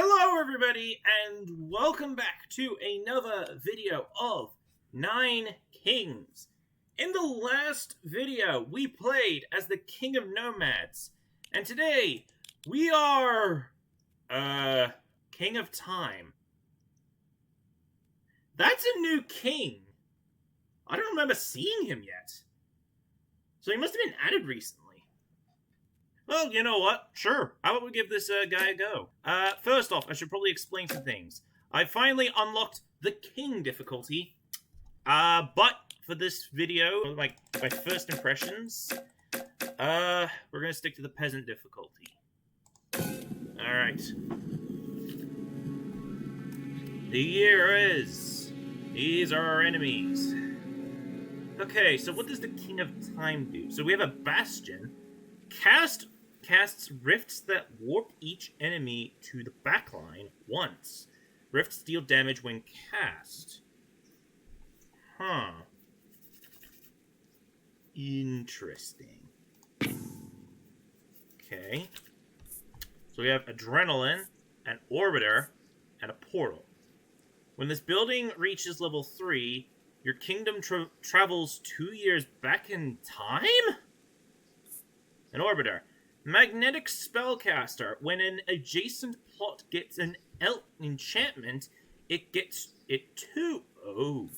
Hello everybody and welcome back to another video of Nine Kings. In the last video we played as the King of Nomads, and today we are King of Time. That's a new king. I don't remember seeing him yet. So he must have been added recently. Well, you know what? Sure. How about we give this guy a go? First off, I should probably explain some things. I finally unlocked the King difficulty. But for this video, like my first impressions, we're gonna stick to the Peasant difficulty. Alright. The year is. These are our enemies. Okay, so what does the King of Time do? So we have a Bastion. Casts rifts that warp each enemy to the backline once. Rifts deal damage when cast. Huh. Interesting. Okay. So we have Adrenaline, an Orbiter, and a Portal. When this building reaches level 3, your kingdom travels 2 years back in time? An Orbiter. Magnetic Spellcaster. When an adjacent plot gets an enchantment, it gets it too. Oh.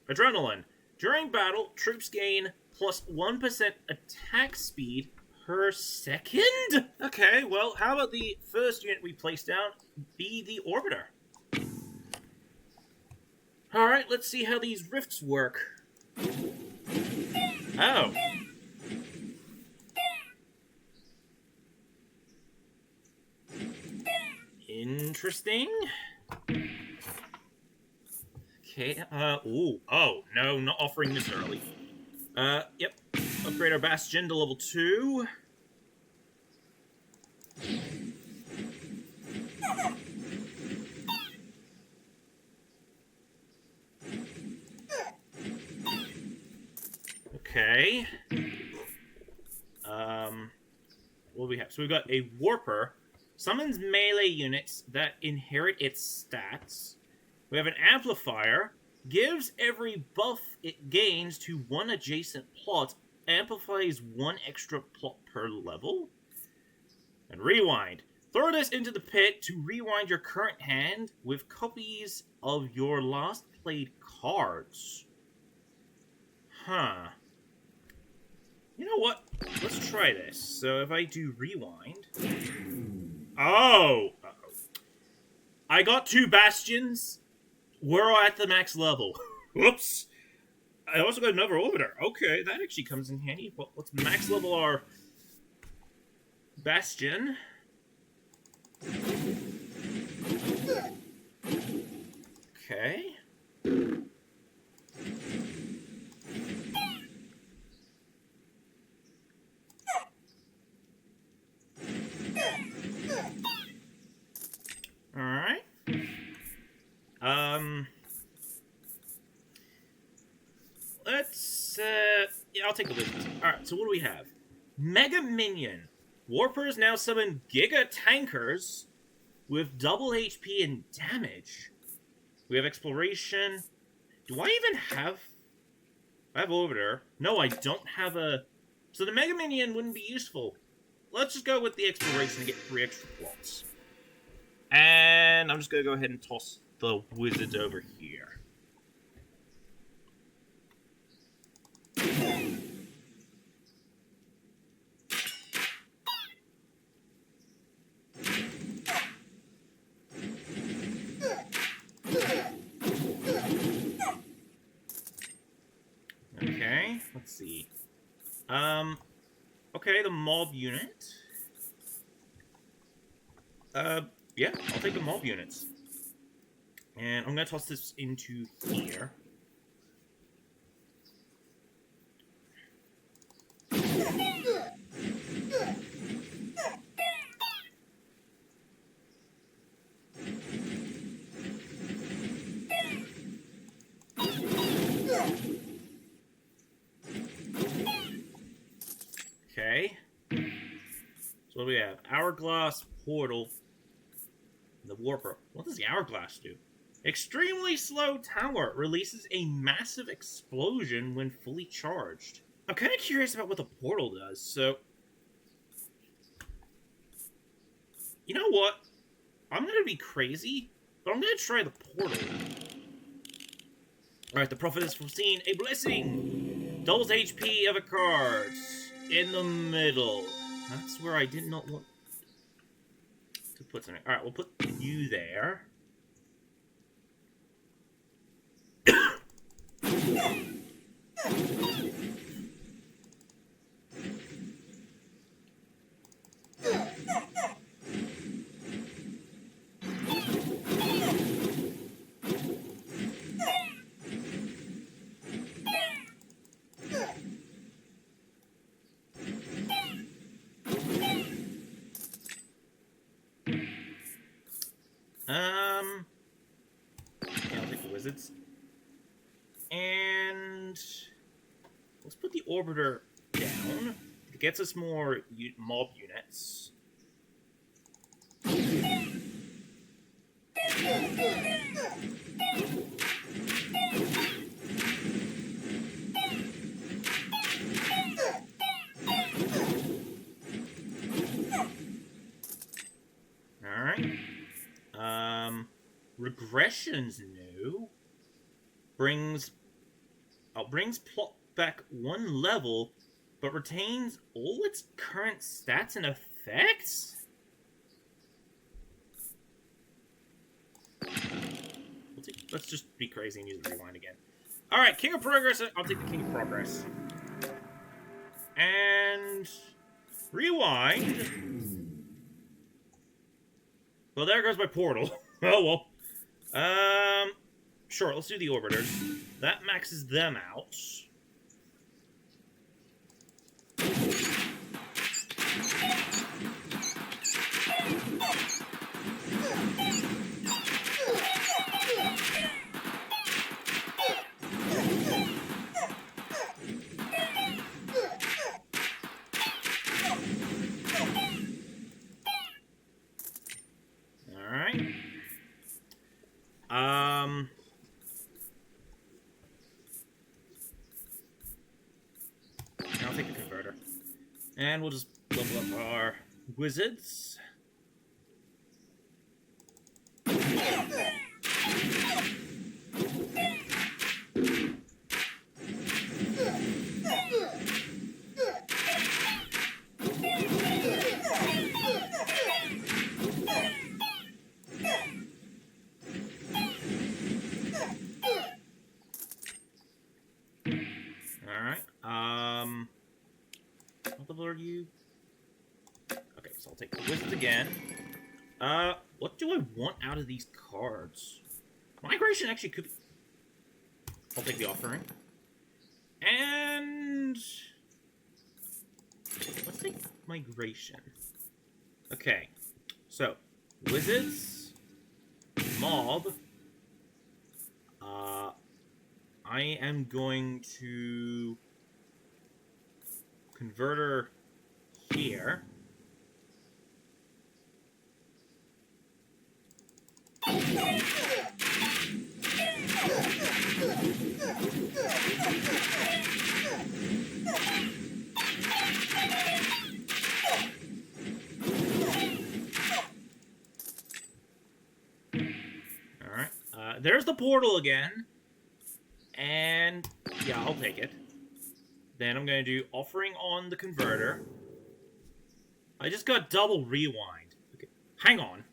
Adrenaline. During battle, troops gain plus 1% attack speed per second? Okay, well, how about the first unit we place down be the Orbiter? Alright, let's see how these rifts work. Oh. Interesting. Okay, oh, no, not offering this early. Yep. Upgrade our Bastion to level 2. Okay. What do we have? So we've got a Warper. Summons melee units that inherit its stats. We have an Amplifier. Gives every buff it gains to one adjacent plot. Amplifies one extra plot per level. And Rewind. Throw this into the pit to rewind your current hand with copies of your last played cards. Huh. You know what? Let's try this. So if I do Rewind... Oh! Uh-oh. I got 2 Bastions. We're at the max level. Whoops. I also got another Orbiter. Okay, that actually comes in handy. Well, let's max level our Bastion. Okay. Alright. Let's, yeah, I'll take the Wizards. Alright, so what do we have? Mega Minion. Warpers now summon Giga Tankers with double HP and damage. We have Exploration. Do I even have... I have Orbiter. No, I don't have a... So the Mega Minion wouldn't be useful. Let's just go with the Exploration and get 3 extra plots. And I'm just going to go ahead and toss the Wizards over here. Okay, let's see. Okay, the mob unit. Yeah, I'll take the mob units. And I'm gonna toss this into here. Okay. So what do we have? Hourglass, Portal. The Warper. What does the Hourglass do? Extremely slow tower releases a massive explosion when fully charged. I'm kind of curious about what the portal does, so... You know what? I'm gonna be crazy, but I'm gonna try the portal. Alright, the Prophet has foreseen a blessing! Doubles HP of a card. In the middle. That's where I did not want to put something. Alright, we'll put you there. Yeah, I'll take the wizards. And let's put the orbiter down. It gets us more mob units. Alright. Regression's new. Brings plot back one level, but retains all its current stats and effects? Let's just be crazy and use the rewind again. Alright, King of Progress. I'll take the King of Progress. And... rewind. Well, there goes my portal. Oh, well. Sure, let's do the orbiters. That maxes them out. I'll take the converter. And we'll just level up our wizards. What level are you? Okay, so I'll take the wizards again. What do I want out of these cards? Migration actually could be... I'll take the offering. And... let's take migration. Okay, so wizards, mob. I am going to converter here. Alright, there's the portal again. And, yeah, I'll take it. Then I'm going to do offering on the converter. I just got double rewind. Okay, hang on.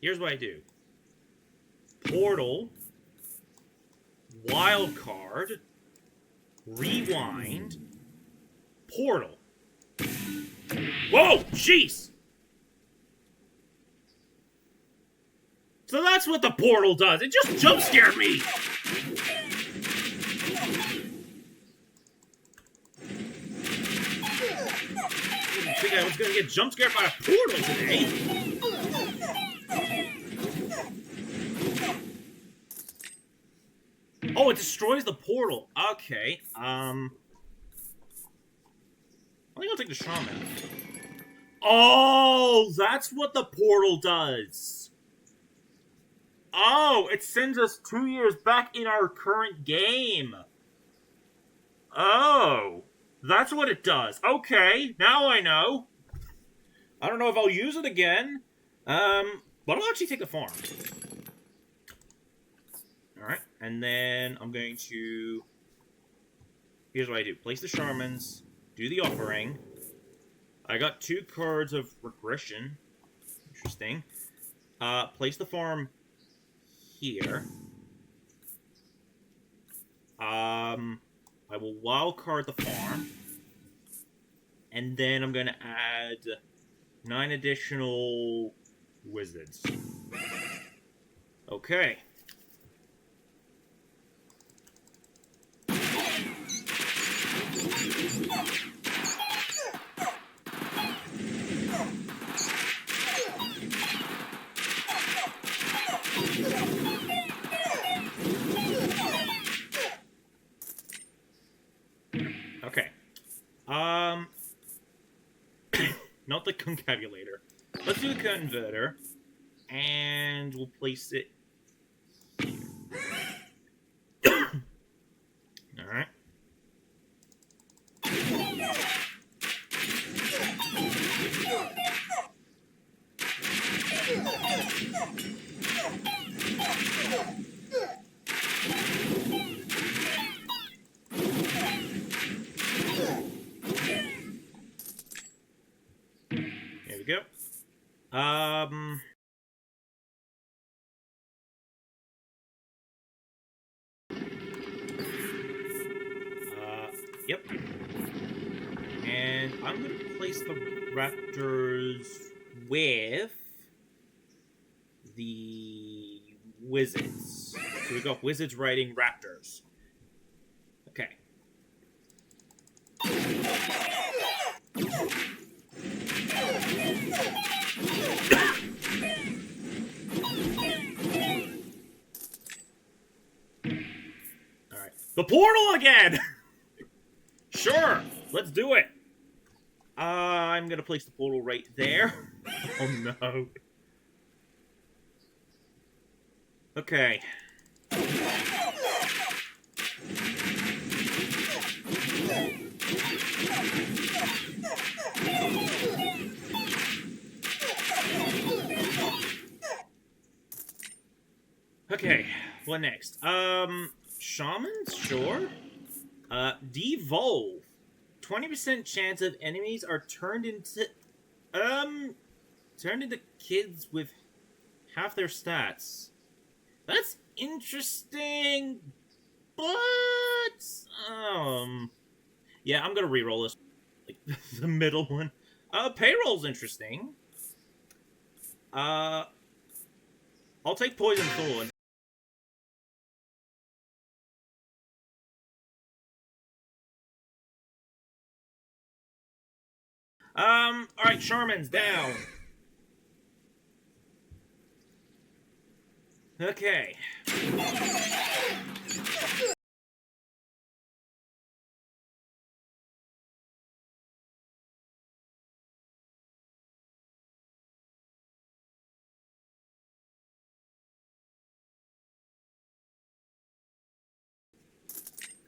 Here's what I do. Portal. Wild card. Rewind. Portal. Whoa! Jeez! So that's what the portal does. It just jump scared me! I think I was gonna get jump scared by a portal today. Oh, it destroys the portal. Okay. I think I'll take the shaman. Oh, that's what the portal does. Oh, it sends us 2 years back in our current game. Oh, that's what it does. Okay, now I know. I don't know if I'll use it again. But I'll actually take the farm. Alright, and then I'm going to... Here's what I do. Place the Shamans, do the offering. I got 2 cards of regression. Interesting. Place the farm here. I will wildcard the farm. And then I'm going to add 9 additional wizards. Okay. Okay. Not the concavulator. Let's do the converter. And we'll place it here. Alright. There we go. Yep. And I'm going to place the raptors with the wizards. So we've got wizards riding raptors. Okay. Alright. The portal again! Sure, let's do it. I'm gonna place the portal right there. Oh no. Okay. Okay, what next? Shamans? Sure. Devolve. 20% chance of enemies are turned into kids with half their stats. That's interesting, but yeah, I'm gonna reroll this. Like the middle one. Payroll's interesting. I'll take Poison Thorn. Alright, Shamans down. Okay.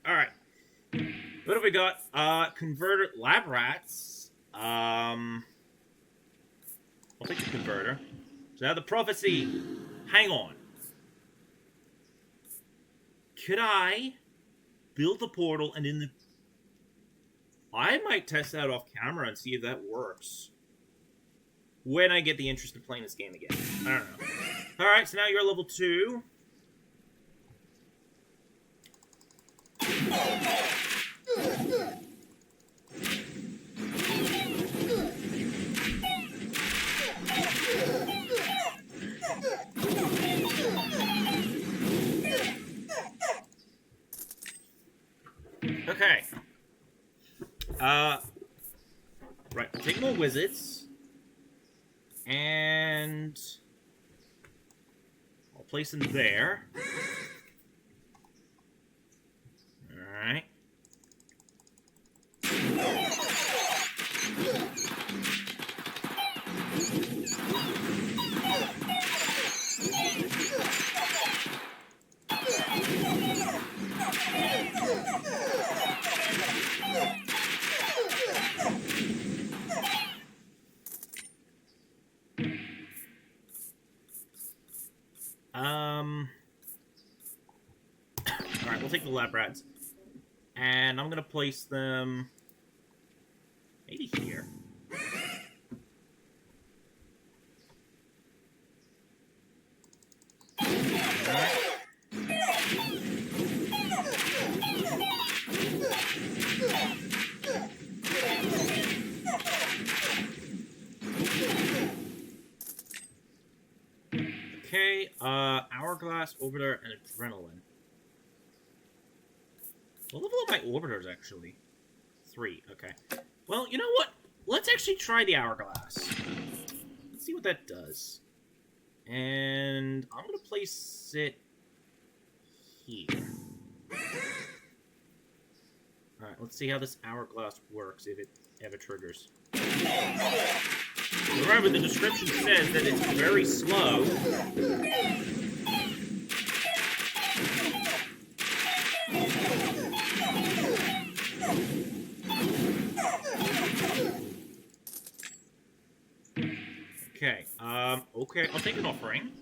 Alright. What have we got? Converter lab rats. I'll take the converter. So now the prophecy. Hang on. Could I build the portal and in the... I might test that off camera and see if that works. When I get the interest in playing this game again. I don't know. Alright, so now you're level 2. Okay. Right, take more wizards. And I'll place them there. Alright. Alright, we'll take the lab rats. And I'm gonna place them... maybe here. Alright. Okay, Hourglass, Orbiter, and Adrenaline. What level are my Orbiters, actually? 3, okay. Well, you know what? Let's actually try the Hourglass. Let's see what that does. And I'm gonna place it here. Alright, let's see how this Hourglass works, if it ever triggers. Remember, the description says that it's very slow. Okay, okay, I'll take an offering.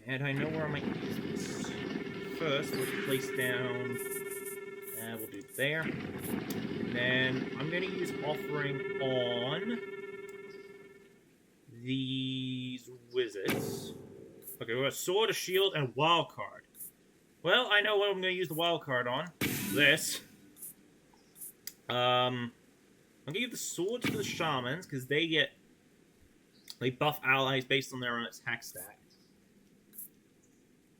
And I know where I might use this. First, we'll place down... we'll do it there. And then I'm going to use offering on... these wizards. Okay, we got a sword, a shield, and a wild card. Well, I know what I'm going to use the wild card on. This. I'm going to give the sword to the shamans, because they buff allies based on their own attack stack.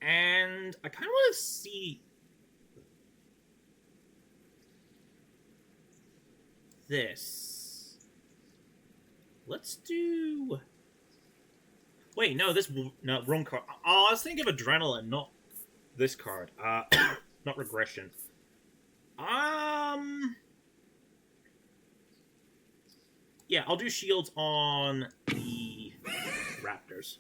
And I kind of want to see this. Let's do... wait, no, no, wrong card. Oh, I was thinking of Adrenaline, not this card. Not Regression. Yeah, I'll do shields on the Raptors.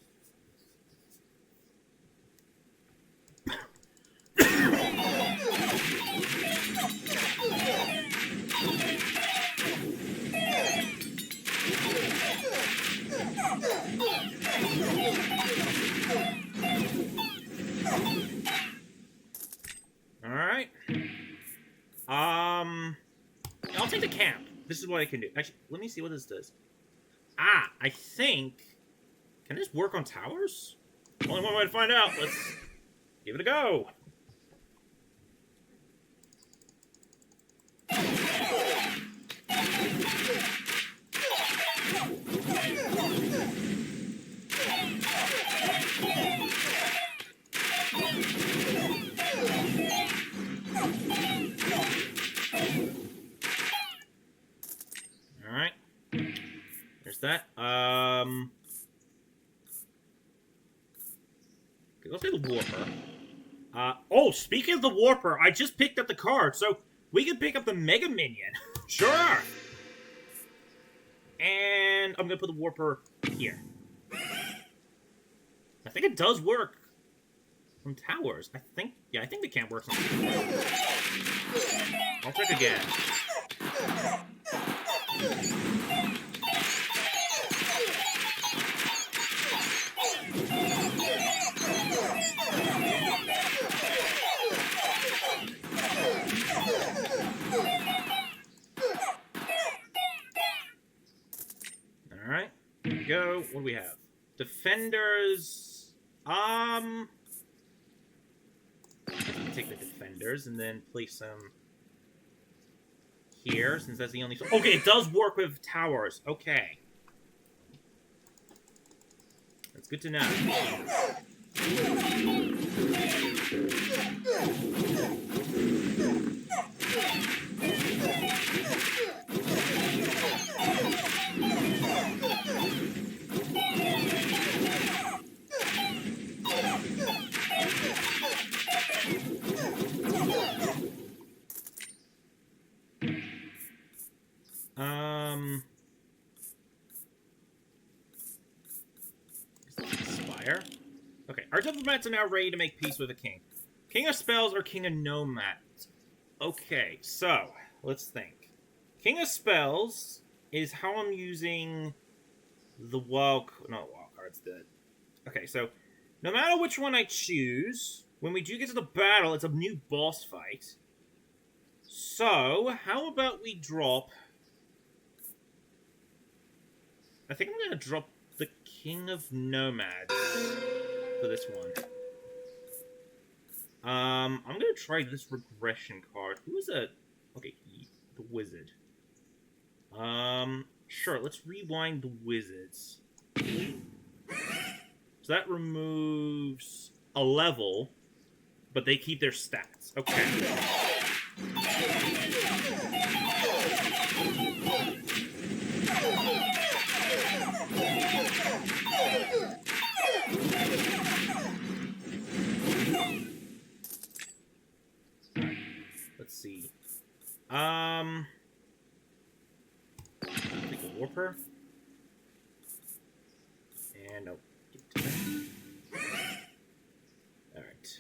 Alright. I'll take the camp. This is what I can do. Actually, let me see what this does. Ah, I think... can this work on towers? Only one way to find out. Let's give it a go. Alright. There's that. Okay, let's do the Warper. Oh, speaking of the Warper, I just picked up the card, so we can pick up the Mega Minion. Sure! And I'm gonna put the Warper here. I think it does work on towers. Yeah, I think the camp works on towers. I'll check again. Alright, here we go. What do we have? Defenders. Take the defenders and then place them here, since that's the only... okay, it does work with towers. Okay. That's good to know. Spire. Okay, our diplomats are now ready to make peace with the king. King of Spells or King of Nomads? Okay, so, let's think. King of Spells is how I'm using the wild... no, wild card's dead. Okay, so, No matter which one I choose, when we do get to the battle, it's a new boss fight. So, how about we drop... I think I'm going to drop the King of Nomads for this one. I'm going to try this regression card. Who is a... Okay, the wizard. Sure, let's rewind the wizards. So that removes a level, but they keep their stats. Okay. Let's see. Take a warper. And no. Alright.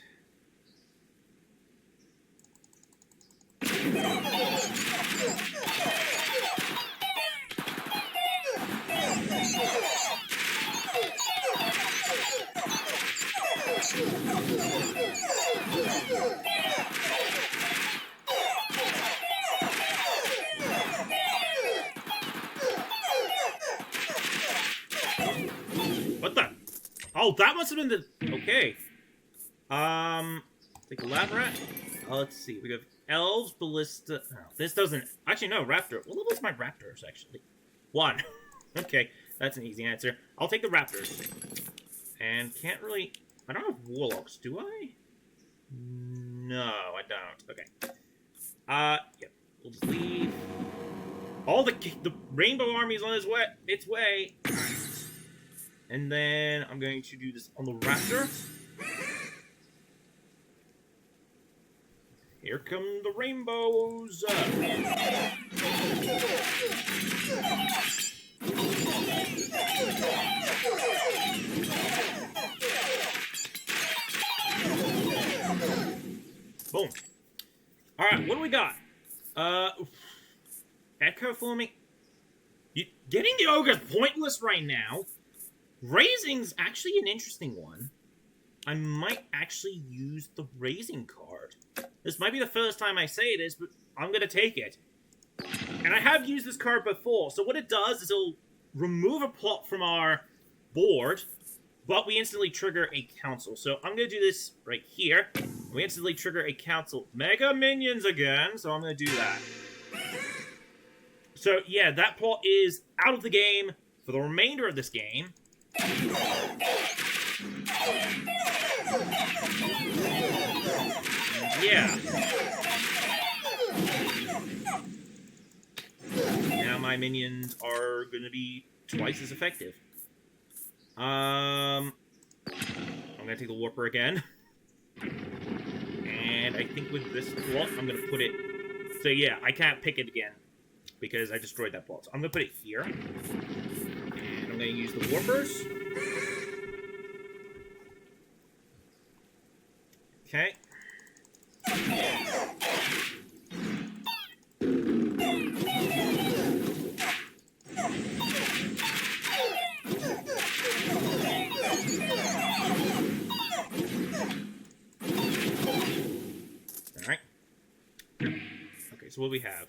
What the? Oh, that must have been the... Okay. Like a lab rat? Let's see. We have elves, ballista... Oh, this doesn't... Actually, no, raptor. What level is my raptors, actually? 1. Okay, that's an easy answer. I'll take the raptors. And can't really... I don't have warlocks, do I? No, I don't. Okay. Yep. We'll just leave. All the rainbow army's on its way. And then I'm going to do this on the raptor. Here come the rainbows. Boom. Alright, what do we got? Echo forming. Getting the ogre's pointless right now. Raising's actually an interesting one. I might actually use the raising card. This might be the first time I say this, but I'm gonna take it. And I have used this card before, so what it does is it'll remove a plot from our board, but we instantly trigger a council. So I'm gonna do this right here. We instantly trigger a council. Mega minions again, so I'm gonna do that. So yeah, that plot is out of the game for the remainder of this game. Yeah. Now my minions are gonna be twice as effective. I'm gonna take the warper again. And I think with this plot, I'm gonna put it... So yeah, I can't pick it again because I destroyed that plot. So I'm gonna put it here. And I'm gonna use the warpers. Okay. Alright. Okay, so what do we have?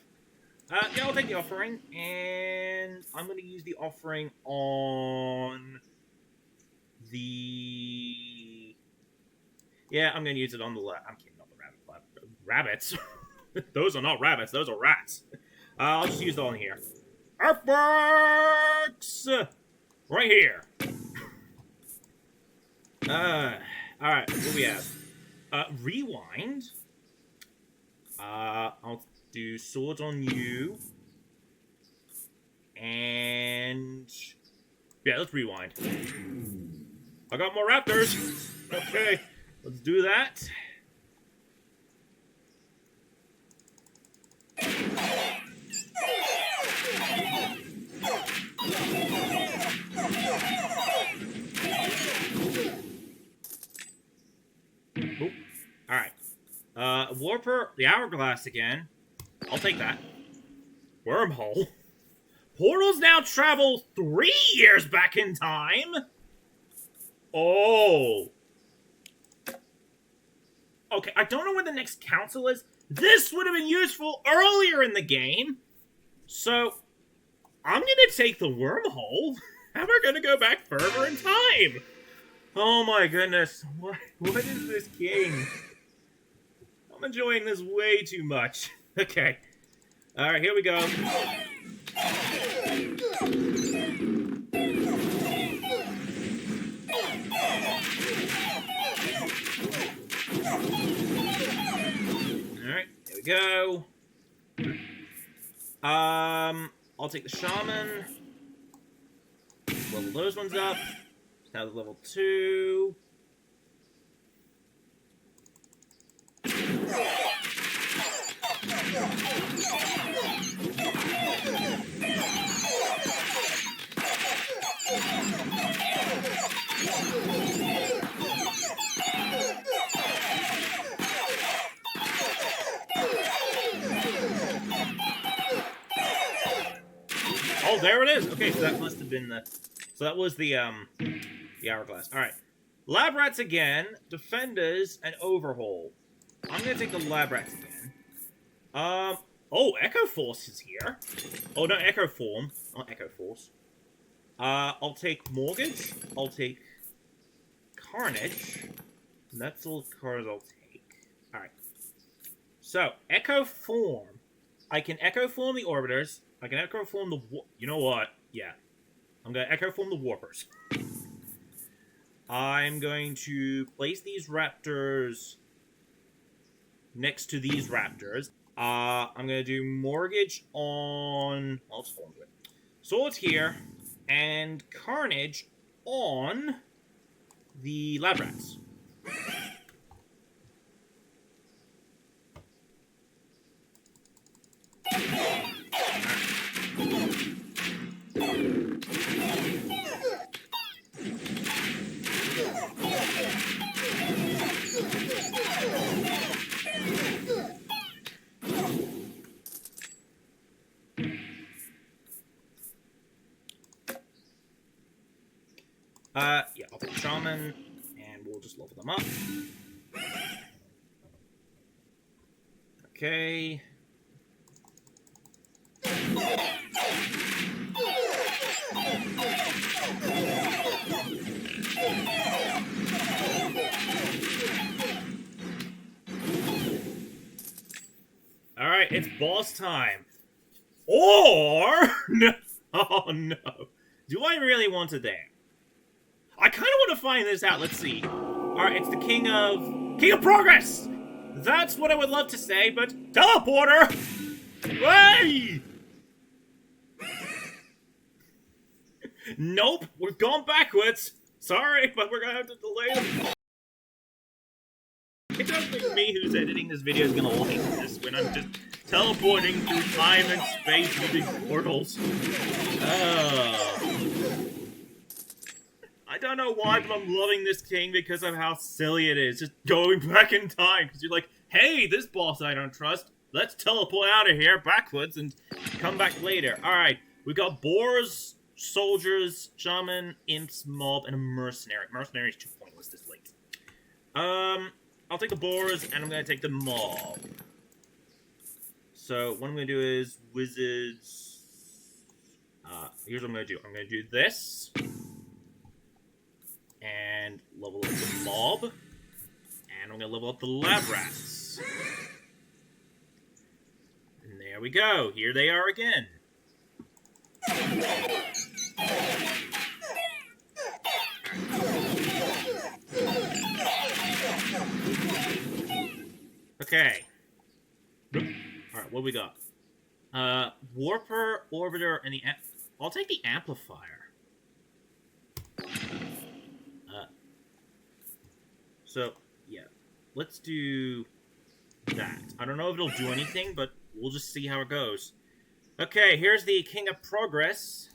Yeah, I'll take the offering, and I'm going to use the offering on the... Yeah, I'm going to use it on the left. I'm kidding, not the rabbit. Rabbits? Those are not rabbits, those are rats. I'll just use it on here. Earthworks! Right here. Alright, what do we have? Rewind. I'll do swords on you. And... yeah, let's rewind. I got more raptors! Okay, let's do that. Oop. Alright. Warper, the hourglass again. I'll take that. Wormhole. Portals now travel 3 years back in time? Oh. Okay, I don't know where the next council is. This would have been useful earlier in the game. So, I'm gonna take the wormhole, and we're gonna go back further in time. Oh my goodness, what is this king? I'm enjoying this way too much. Okay. Alright, here we go. Alright, here we go. I'll take the shaman. Level those ones up. Now level 2. Oh, there it is. Okay, so that must have been the. So that was the hourglass. All right, lab rats again, defenders, and overhaul. I'm gonna take the lab rats again. Oh, Echo Force is here. Oh, no, Echo Form, not Echo Force. I'll take Mortgage. I'll take Carnage. And that's all the cards I'll take. All right. So Echo Form. I can Echo Form the Orbiters. I can Echo Form the... You know what? Yeah. I'm going to Echo Form the Warpers. I'm going to place these Raptors next to these Raptors. I'm going to do Mortgage on... I'll just form it. Swords here. And Carnage on the Lab Rats. Yeah, I'll take Shaman, and we'll just level them up. Okay. Alright, it's boss time. Or... No. Oh, no. Do I really want to dance? I kind of want to find this out. Let's see. Alright, it's the King of Progress! That's what I would love to say, but... Teleporter! Hey! Nope, we've gone backwards. Sorry, but we're gonna have to delay it. I don't think me who's editing this video is gonna like this when I'm just teleporting through time and space using portals. I don't know why, but I'm loving this king because of how silly it is. Just going back in time. Because you're like, hey, this boss I don't trust. Let's teleport out of here backwards and come back later. Alright, we got boars, soldiers, shaman, imps, mob, and a mercenary. Mercenary's too pointless this late. I'll take the boars, and I'm going to take the mob. So, what I'm going to do is wizards. Here's what I'm going to do. I'm going to do this. And level up the mob. And I'm going to level up the lab rats. And there we go. Here they are again. Okay. Alright, what we got? Warper, Orbiter, and the... I'll take the Amplifier. So, yeah. Let's do that. I don't know if it'll do anything, but we'll just see how it goes. Okay, here's the King of Progress.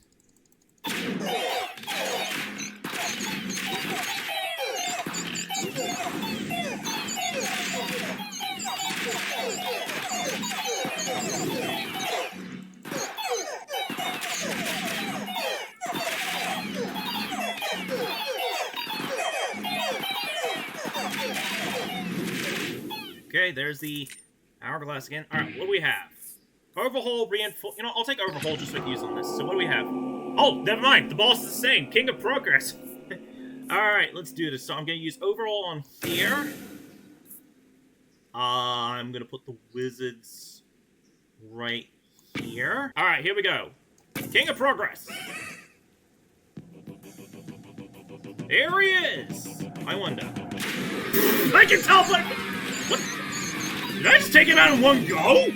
Okay, there's the hourglass again. All right, what do we have? Overhaul, reinforce. You know, I'll take overhaul just so I can use on this. So what do we have? Oh, never mind. The boss is the same. King of Progress. All right, let's do this. So I'm gonna use overhaul on here. I'm gonna put the wizards right here. All right, here we go. King of Progress. There he is. I wonder. I can tell, but what? Did I just take him out in one go?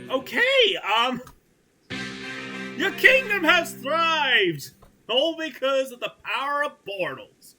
Okay, your kingdom has thrived! All because of the power of portals.